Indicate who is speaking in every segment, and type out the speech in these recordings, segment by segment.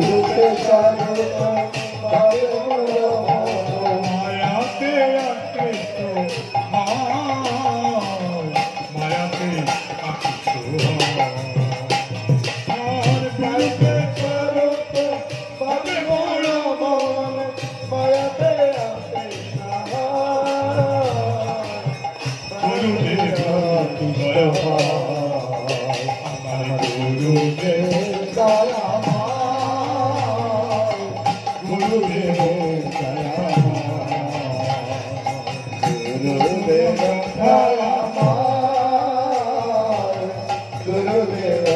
Speaker 1: রূপে স্বরূপ তবে মোর
Speaker 2: মায়াতে আকৃষ্ট মায়াতে আকৃষ্ট আর রূপে
Speaker 1: স্বরূপ তবে মোর মন মায়াতে আকৃষ্ট
Speaker 2: গুরুদেব আমার গুরুদেব গুরুদেব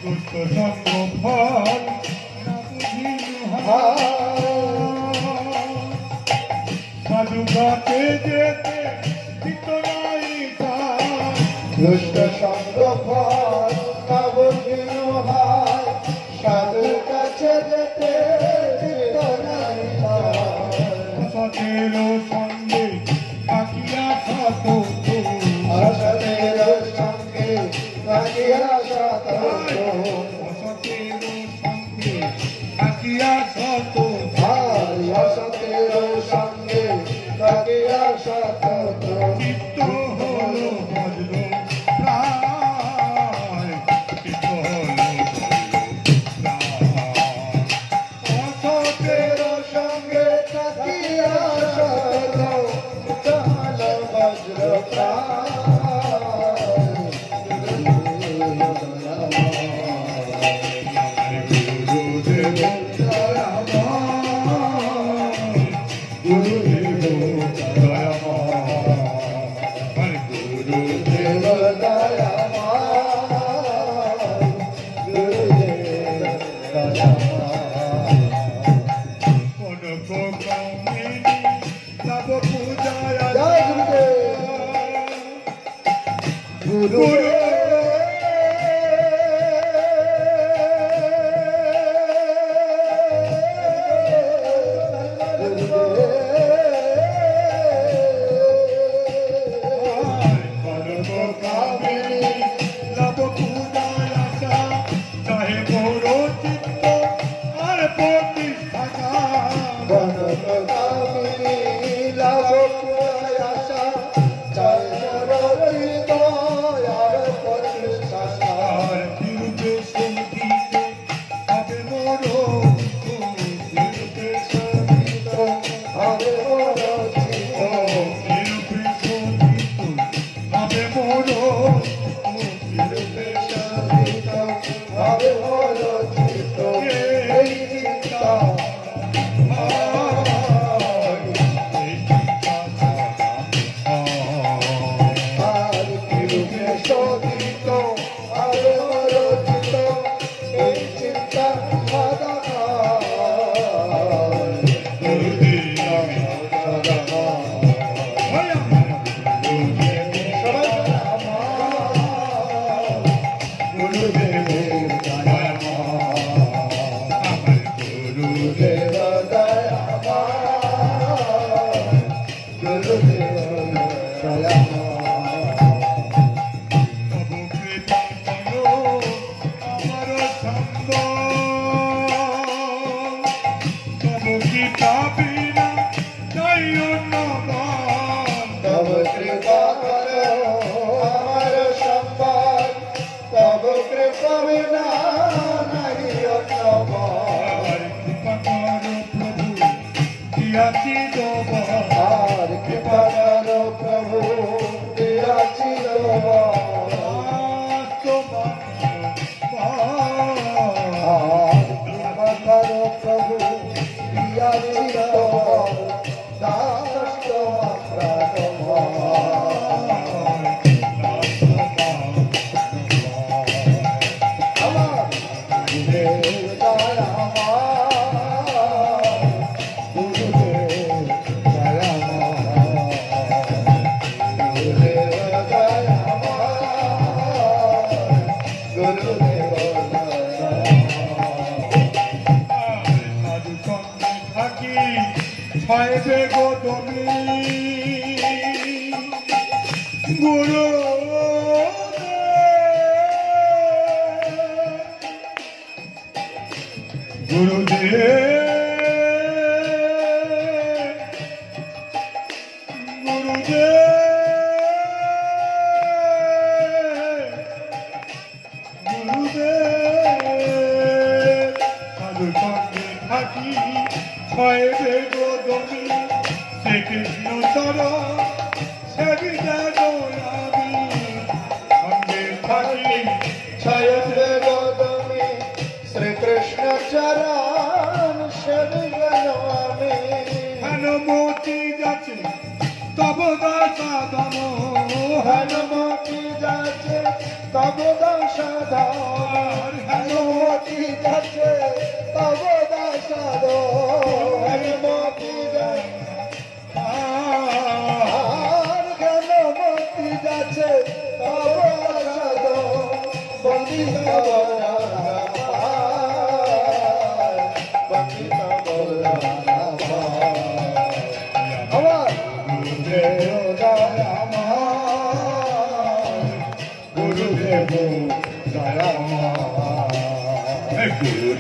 Speaker 2: দুষ্ট সঙ্গ ফল না বুঝিনু সাধু ঘাটে যেতে চিতনাই
Speaker 1: দুষ্ট সঙ্গ ফল না বুঝিনু হয় সাধুর কাছে যেতে চিত্ত নাই
Speaker 2: সতের সঙ্গে থাকিয়া সত
Speaker 1: অসতের সঙ্গে থাকিয়া সত
Speaker 2: সতের সঙ্গে থাকিয়া সত
Speaker 1: অসতের সঙ্গে থাকিয়া সত
Speaker 2: চিত্ত হলো ভজল প্রায় চিত্ত হলো
Speaker 1: অসতের সঙ্গে থাকিয়া সত কাল বজ্র
Speaker 2: গুরু শ্রীকৃষ্ণ চরণ সেবিতে আমি সঙ্গে থাকি
Speaker 1: छायते गोदमे श्री कृष्ण चरण शरणमे
Speaker 2: हनुमति जाचे तब दासाधन
Speaker 1: हनुमति जाचे तब दासाधन हनुमति जाचे तब दासाधन हनुमति हनुमति जाचे तब दासाधन बंदिता बोला बंदिता बोला हमार गुरुदेव दया गुरुदेव दया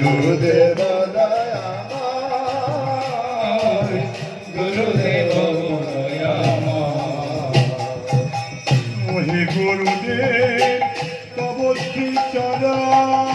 Speaker 1: गुरुदेव दया गुरुदेव दया
Speaker 2: मोहि गुरुदेव तब श्री चरण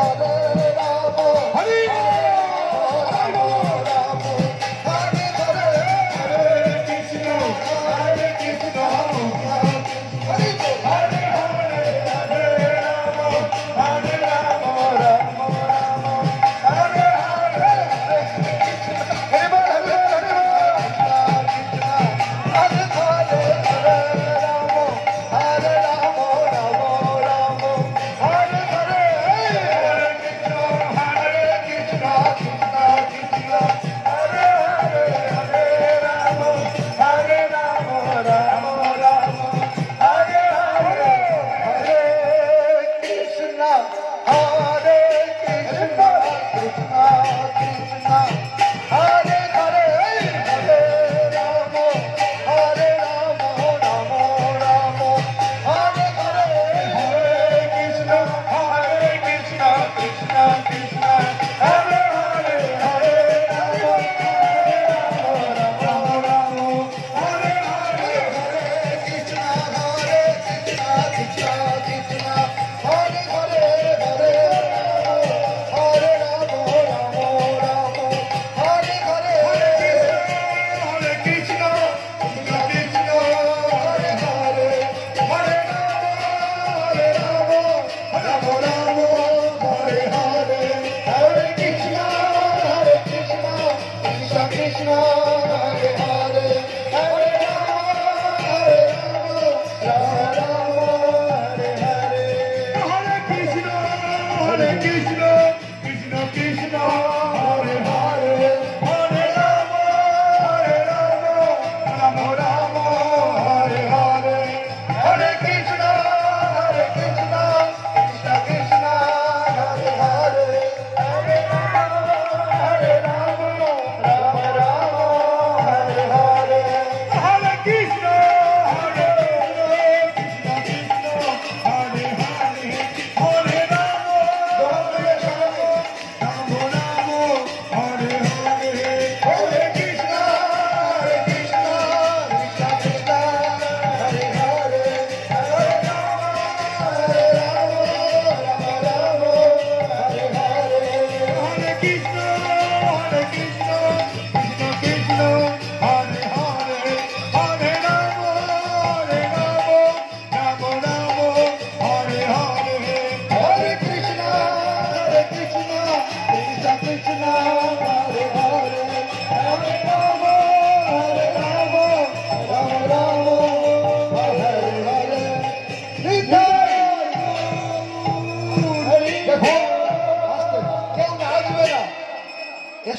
Speaker 1: Hare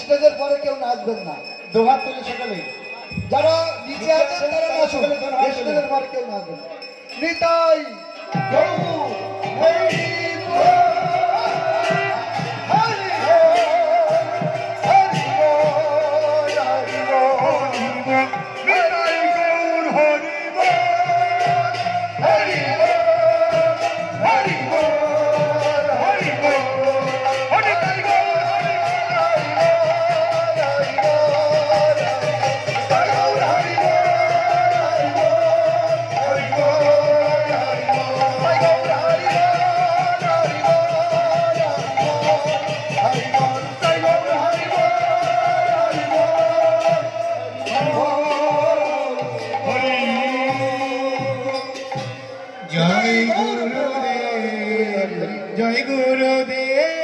Speaker 3: স্টেজের পরে কেউ নাচবেন না,
Speaker 1: দুহাত তুলে সকালে
Speaker 3: যারা নিচে আছেন তারা নাচুন, স্টেজের পরে কেউ নাচবেন না। নিতাই গৌর হরি বল, হরি বল, হরি বল, হরি বল,
Speaker 2: নিতাই গৌর হরি বল,
Speaker 3: হরি বল, হরি বল, হরি বল,
Speaker 2: নিতাই গৌর হরি
Speaker 1: জয় গুরুদেব, জয় গুরুদেব।